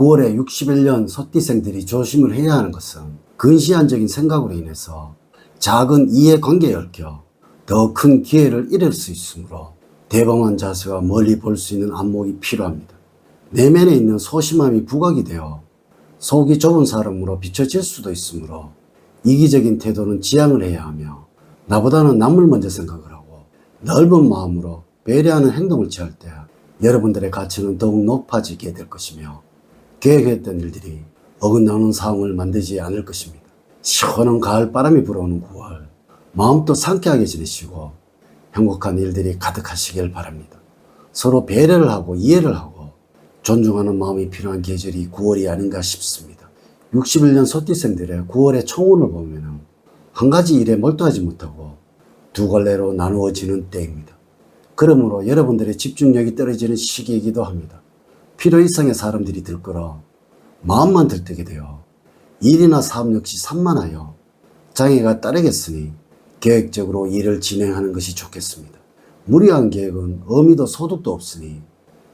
9월에 61년 소띠생들이 조심을 해야 하는 것은 근시안적인 생각으로 인해서 작은 이해관계에 얽혀 더 큰 기회를 잃을 수 있으므로 대범한 자세와 멀리 볼 수 있는 안목이 필요합니다. 내면에 있는 소심함이 부각이 되어 속이 좁은 사람으로 비춰질 수도 있으므로 이기적인 태도는 지양을 해야 하며 나보다는 남을 먼저 생각을 하고 넓은 마음으로 배려하는 행동을 취할 때 여러분들의 가치는 더욱 높아지게 될 것이며 계획했던 일들이 어긋나는 상황을 만들지 않을 것입니다. 시원한 가을 바람이 불어오는 9월, 마음도 상쾌하게 지내시고 행복한 일들이 가득하시길 바랍니다. 서로 배려를 하고 이해를 하고 존중하는 마음이 필요한 계절이 9월이 아닌가 싶습니다. 61년 소띠생들의 9월의 총운을 보면 한 가지 일에 몰두하지 못하고 두 갈래로 나누어지는 때입니다. 그러므로 여러분들의 집중력이 떨어지는 시기이기도 합니다. 필요 이상의 사람들이 들끓어 마음만 들뜨게 되어 일이나 사업 역시 산만하여 장애가 따르겠으니 계획적으로 일을 진행하는 것이 좋겠습니다. 무리한 계획은 의미도 소득도 없으니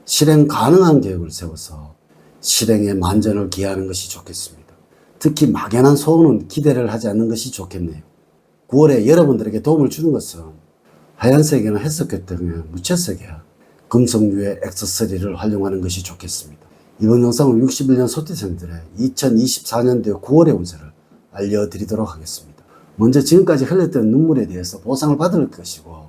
실행 가능한 계획을 세워서 실행에 만전을 기하는 것이 좋겠습니다. 특히 막연한 소원은 기대를 하지 않는 것이 좋겠네요. 9월에 여러분들에게 도움을 주는 것은 하얀색이나 햇석계 등의 무채색이야 금속류의 액세서리를 활용하는 것이 좋겠습니다. 이번 영상은 61년 소띠생들의 2024년도 9월의 운세를 알려드리도록 하겠습니다. 먼저 지금까지 흘렸던 눈물에 대해서 보상을 받을 것이고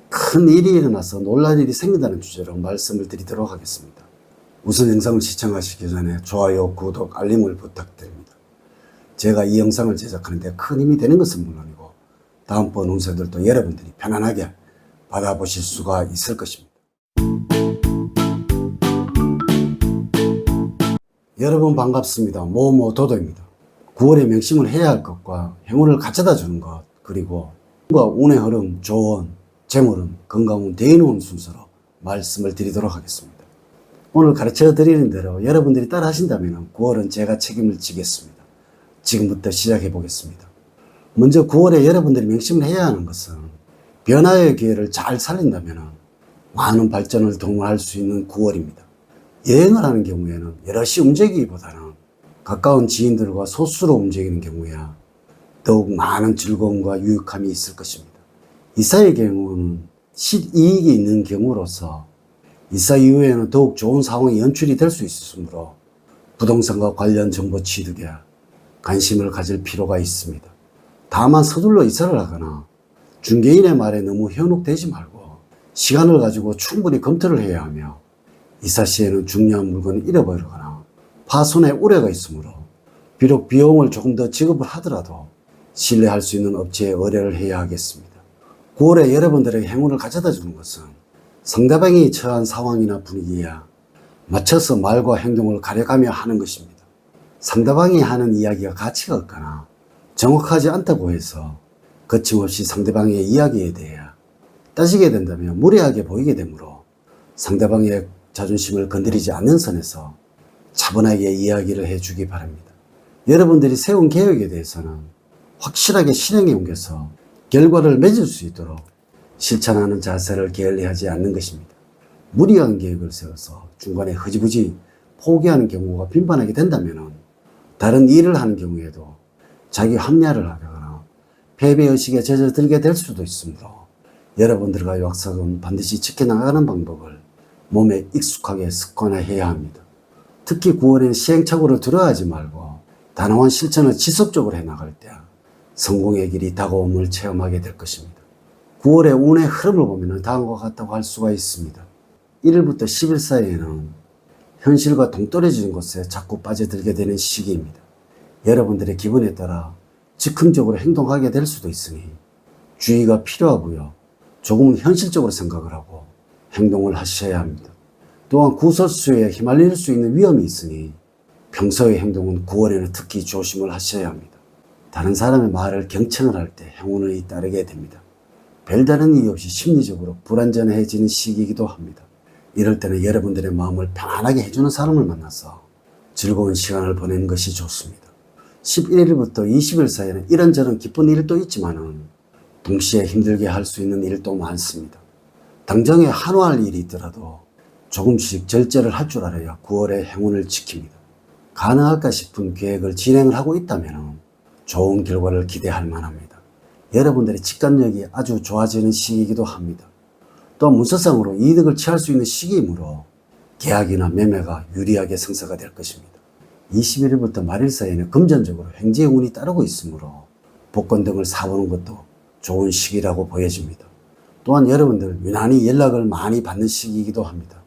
큰 일이 일어나서 놀랄 일이 생긴다는 주제로 말씀을 드리도록 하겠습니다. 우선 영상을 시청하시기 전에 좋아요, 구독, 알림을 부탁드립니다. 제가 이 영상을 제작하는데 큰 힘이 되는 것은 물론이고 다음번 운세들도 여러분들이 편안하게 받아보실 수가 있을 것입니다. 여러분 반갑습니다. 모모도도입니다. 9월에 명심을 해야 할 것과 행운을 가져다 주는 것, 그리고 운의 흐름, 조언, 재물은 건강운, 대인운 순서로 말씀을 드리도록 하겠습니다. 오늘 가르쳐 드리는 대로 여러분들이 따라 하신다면 9월은 제가 책임을 지겠습니다. 지금부터 시작해 보겠습니다. 먼저 9월에 여러분들이 명심을 해야 하는 것은 변화의 기회를 잘 살린다면 많은 발전을 도모할 수 있는 9월입니다. 여행을 하는 경우에는 여럿이 움직이기보다는 가까운 지인들과 소수로 움직이는 경우야 더욱 많은 즐거움과 유익함이 있을 것입니다. 이사의 경우는 실이익이 있는 경우로서 이사 이후에는 더욱 좋은 상황이 연출이 될 수 있으므로 부동산과 관련 정보 취득에 관심을 가질 필요가 있습니다. 다만 서둘러 이사를 하거나 중개인의 말에 너무 현혹되지 말고 시간을 가지고 충분히 검토를 해야 하며 이사 시에는 중요한 물건을 잃어버리거나 파손의 우려가 있으므로 비록 비용을 조금 더 지급을 하더라도 신뢰할 수 있는 업체에 의뢰를 해야 하겠습니다. 9월에 여러분들에게 행운을 가져다 주는 것은 상대방이 처한 상황이나 분위기에 맞춰서 말과 행동을 가려가며 하는 것입니다. 상대방이 하는 이야기가 가치가 없거나 정확하지 않다고 해서 거침없이 상대방의 이야기에 대해 따지게 된다면 무례하게 보이게 되므로 상대방의 자존심을 건드리지 않는 선에서 차분하게 이야기를 해주기 바랍니다. 여러분들이 세운 계획에 대해서는 확실하게 실행에 옮겨서 결과를 맺을 수 있도록 실천하는 자세를 게을리하지 않는 것입니다. 무리한 계획을 세워서 중간에 흐지부지 포기하는 경우가 빈번하게 된다면 다른 일을 하는 경우에도 자기 합리화를 하거나 패배의식에 젖어들게 될 수도 있으므로 여러분들과 약속은 반드시 지켜나가는 방법을 몸에 익숙하게 습관화해야 합니다. 특히 9월에는 시행착오를 두려워하지 말고 단호한 실천을 지속적으로 해나갈 때 성공의 길이 다가옴을 체험하게 될 것입니다. 9월의 운의 흐름을 보면 다음과 같다고 할 수가 있습니다. 1일부터 10일 사이에는 현실과 동떨어지는 곳에 자꾸 빠져들게 되는 시기입니다. 여러분들의 기분에 따라 즉흥적으로 행동하게 될 수도 있으니 주의가 필요하고요. 조금은 현실적으로 생각을 하고 행동을 하셔야 합니다. 또한 구설수에 휘말릴 수 있는 위험이 있으니 평소의 행동은 9월에는 특히 조심을 하셔야 합니다. 다른 사람의 말을 경청을 할 때 행운이 따르게 됩니다. 별다른 이유 없이 심리적으로 불안전해지는 시기이기도 합니다. 이럴 때는 여러분들의 마음을 편안하게 해주는 사람을 만나서 즐거운 시간을 보내는 것이 좋습니다. 11일부터 20일 사이에는 이런저런 기쁜 일도 있지만은 동시에 힘들게 할 수 있는 일도 많습니다. 당장에 한화할 일이 있더라도 조금씩 절제를 할 줄 알아야 9월의 행운을 지킵니다. 가능할까 싶은 계획을 진행을 하고 있다면 좋은 결과를 기대할 만합니다. 여러분들의 직관력이 아주 좋아지는 시기이기도 합니다. 또 문서상으로 이득을 취할 수 있는 시기이므로 계약이나 매매가 유리하게 성사가 될 것입니다. 21일부터 말일 사이에는 금전적으로 횡재의 운이 따르고 있으므로 복권 등을 사보는 것도 좋은 시기라고 보여집니다. 또한 여러분들 유난히 연락을 많이 받는 시기이기도 합니다.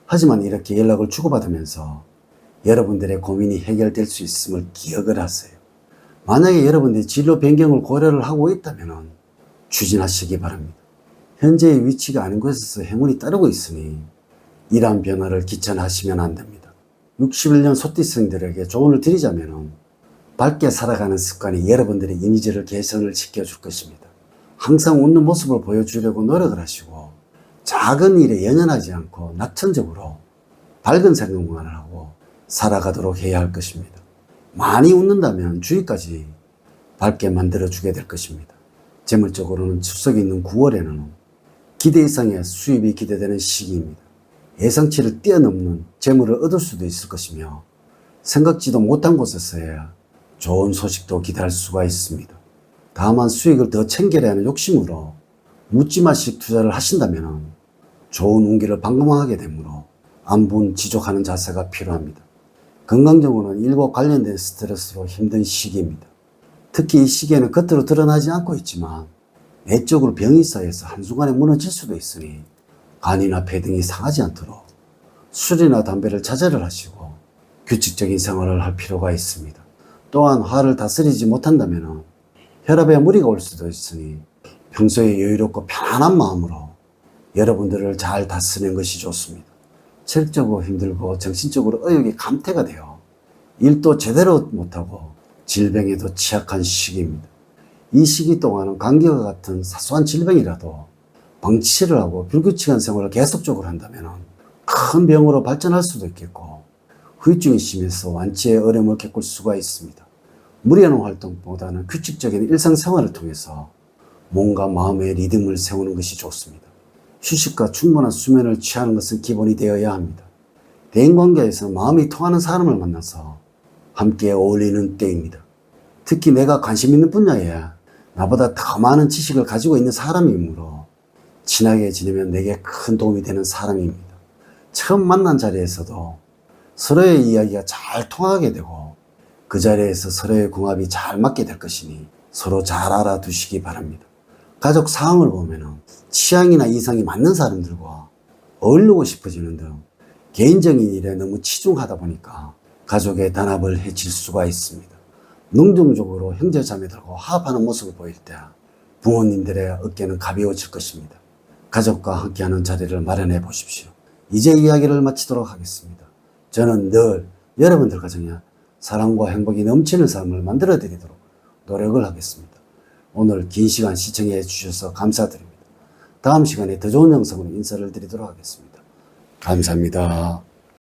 하지만 이렇게 연락을 주고받으면서 여러분들의 고민이 해결될 수 있음을 기억을 하세요. 만약에 여러분들이 진로 변경을 고려를 하고 있다면 추진하시기 바랍니다. 현재의 위치가 아닌 곳에서 행운이 따르고 있으니 이러한 변화를 귀찮아하시면 안 됩니다. 61년 소띠생들에게 조언을 드리자면 밝게 살아가는 습관이 여러분들의 이미지를 개선을 시켜줄 것입니다. 항상 웃는 모습을 보여주려고 노력을 하시고 작은 일에 연연하지 않고 낙천적으로 밝은 생각만 하고 살아가도록 해야 할 것입니다. 많이 웃는다면 주위까지 밝게 만들어주게 될 것입니다. 재물적으로는 추석이 있는 9월에는 기대 이상의 수입이 기대되는 시기입니다. 예상치를 뛰어넘는 재물을 얻을 수도 있을 것이며 생각지도 못한 곳에서야 좋은 소식도 기대할 수가 있습니다. 다만 수익을 더 챙겨야 하는 욕심으로 묻지마식 투자를 하신다면 좋은 운기를 방문하게 되므로 안분지족하는 자세가 필요합니다. 건강적으로는 일과 관련된 스트레스로 힘든 시기입니다. 특히 이 시기에는 겉으로 드러나지 않고 있지만 내적으로 병이 쌓여서 한순간에 무너질 수도 있으니 간이나 폐 등이 상하지 않도록 술이나 담배를 자제를 하시고 규칙적인 생활을 할 필요가 있습니다. 또한 화를 다스리지 못한다면 혈압에 무리가 올 수도 있으니 평소에 여유롭고 편안한 마음으로 여러분들을 잘 다스리는 것이 좋습니다. 체력적으로 힘들고 정신적으로 의욕이 감퇴가 되어 일도 제대로 못하고 질병에도 취약한 시기입니다. 이 시기 동안은 감기와 같은 사소한 질병이라도 방치를 하고 불규칙한 생활을 계속적으로 한다면 큰 병으로 발전할 수도 있겠고 후유증이 심해서 완치에 어려움을 겪을 수가 있습니다. 무리하는 활동보다는 규칙적인 일상생활을 통해서 몸과 마음의 리듬을 세우는 것이 좋습니다. 휴식과 충분한 수면을 취하는 것은 기본이 되어야 합니다. 대인관계에서 마음이 통하는 사람을 만나서 함께 어울리는 때입니다. 특히 내가 관심 있는 분야에 나보다 더 많은 지식을 가지고 있는 사람이므로 친하게 지내면 내게 큰 도움이 되는 사람입니다. 처음 만난 자리에서도 서로의 이야기가 잘 통하게 되고 그 자리에서 서로의 궁합이 잘 맞게 될 것이니 서로 잘 알아두시기 바랍니다. 가족 상황을 보면 취향이나 이상이 맞는 사람들과 어울리고 싶어지는 등 개인적인 일에 너무 치중하다 보니까 가족의 단합을 해칠 수가 있습니다. 능동적으로 형제자매들과 화합하는 모습을 보일 때 부모님들의 어깨는 가벼워질 것입니다. 가족과 함께하는 자리를 마련해 보십시오. 이제 이야기를 마치도록 하겠습니다. 저는 늘 여러분들 가정에 사랑과 행복이 넘치는 삶을 만들어 드리도록 노력을 하겠습니다. 오늘 긴 시간 시청해 주셔서 감사드립니다. 다음 시간에 더 좋은 영상으로 인사를 드리도록 하겠습니다. 감사합니다.